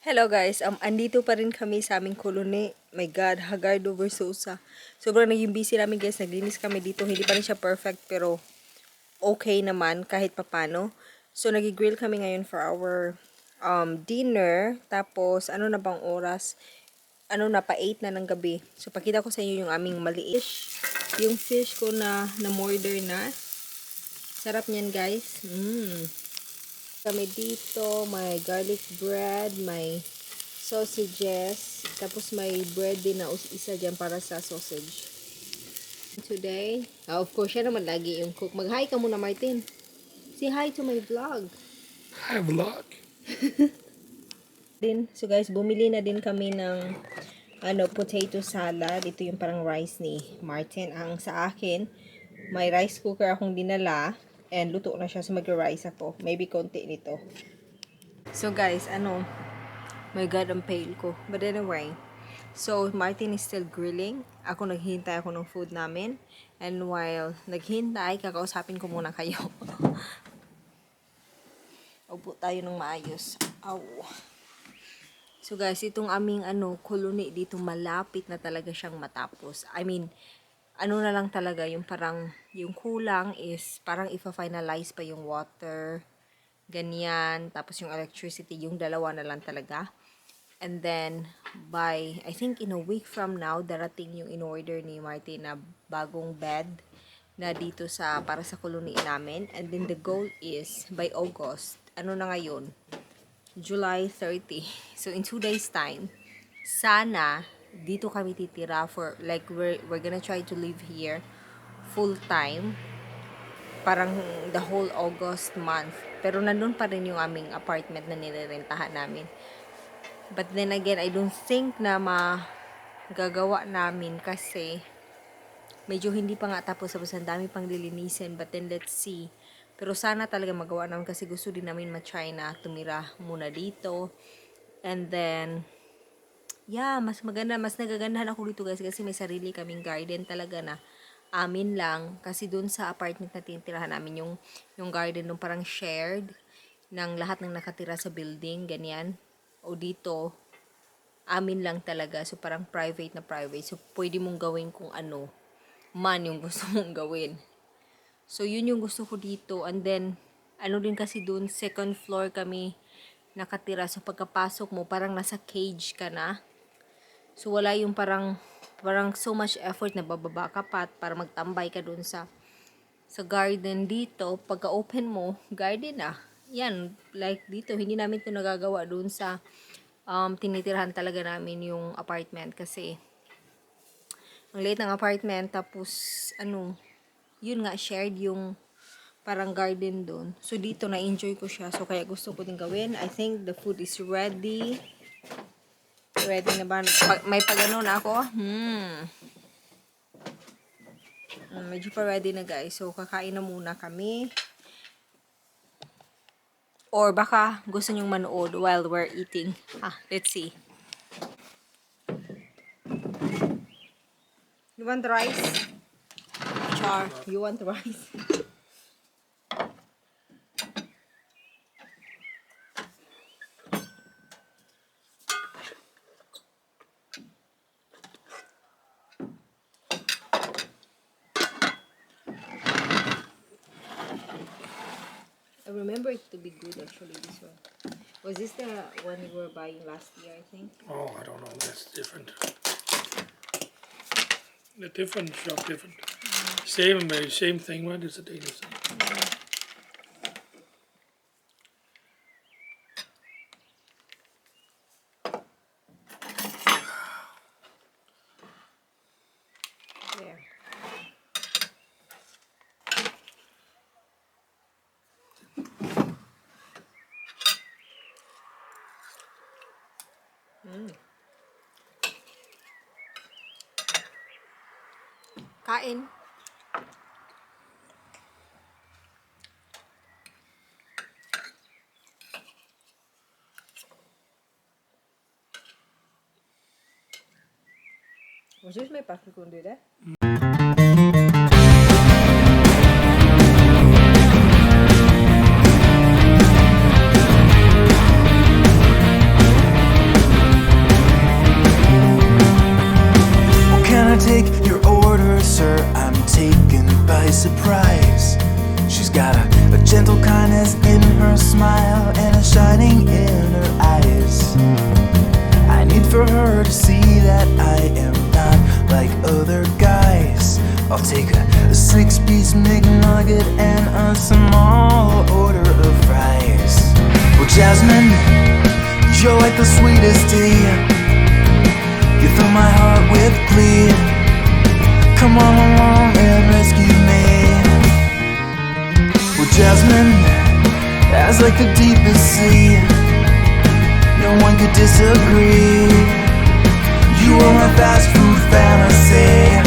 Hello guys, andito pa rin kami sa aming koloni. My God, Hagardo Versosa. Sobrang naging busy namin guys, naglinis kami dito. Hindi pa rin siya perfect pero okay naman kahit papano. So nagigrill kami ngayon for our dinner. Tapos ano na bang oras? Ano na pa 8 na ng gabi. So pakita ko sa inyo yung aming maliit. Yung fish ko na na-murder na. Sarap niyan guys. Kami dito, may garlic bread, may sausages, tapos may bread din na isa dyan para sa sausage. Today, of course, siya naman lagi yung cook. Mag-hi ka muna, Martin. Say hi to my vlog. Hi, vlog. So guys, bumili na din kami ng potato salad. Ito yung parang rice ni Martin. Ang sa akin, may rice cooker akong dinala. And luto na siya, so mag-rice ako. Maybe konti nito. So guys, my God, ang pale ko. But anyway, so Martin is still grilling. Ako naghihintay ako ng food namin. And while naghihintay, kakausapin ko muna kayo. Upo tayo ng maayos. Aw. So guys, itong aming colony dito, malapit na talaga siyang matapos. I mean, na lang talaga, yung parang, yung kulang is, parang ifa-finalize pa yung water, ganyan, tapos yung electricity, yung dalawa na lang talaga. And then, by, I think in a week from now, darating yung in-order ni Martin na bagong bed, na dito para sa colony namin. And then the goal is, by August, na ngayon? July 30. So, in 2 days time, sana, dito kami titira for like we're gonna try to live here full time parang the whole August month, pero nandun pa rin yung aming apartment na nirerentahan namin. But then again, I don't think na magagawa namin kasi medyo hindi pa nga tapos ang dami pang lilinisin. But then let's see, pero sana talaga magawa namin kasi gusto din namin ma-try na tumira muna dito. And then yeah, mas maganda, mas nagagandahan ako dito guys kasi may sarili kaming garden talaga na amin lang. Kasi dun sa apartment na tinitirahan namin, yung garden nung parang shared ng lahat ng nakatira sa building, ganyan. O dito, amin lang talaga. So parang private na private. So pwede mong gawin kung ano man yung gusto mong gawin. So yun yung gusto ko dito. And then, din kasi dun, second floor kami nakatira. So pagkapasok mo, parang nasa cage ka na. So, wala yung parang so much effort na bababa ka pa para magtambay ka dun sa garden dito. Pagka-open mo, garden na. Yan, like dito, hindi namin ito nagagawa dun sa tinitirahan talaga namin yung apartment. Kasi, ang liit ng apartment, tapos, yun nga, shared yung parang garden dun. So, dito, na-enjoy ko siya. So, kaya gusto ko din gawin. I think the food is ready. Ready na ba? May pagano na ako. Medyo pa ready na guys. So, kakain na muna kami. Or baka gusto nyong manood while we're eating. Let's see. You want rice? Char, you want rice? I remember it to be good actually, this one. Was this the one you were buying last year, I think? Oh, I don't know. That's different. The different shop, different. Same thing, right? It's a Danish thing. There. Kain. Was this my packet going to do that? I'll take a 6-piece McNugget and a small order of fries. Well, Jasmine, you're like the sweetest tea. You fill my heart with glee. Come on along and rescue me. Well, Jasmine, as like the deepest sea, no one could disagree. You are my fast food fantasy.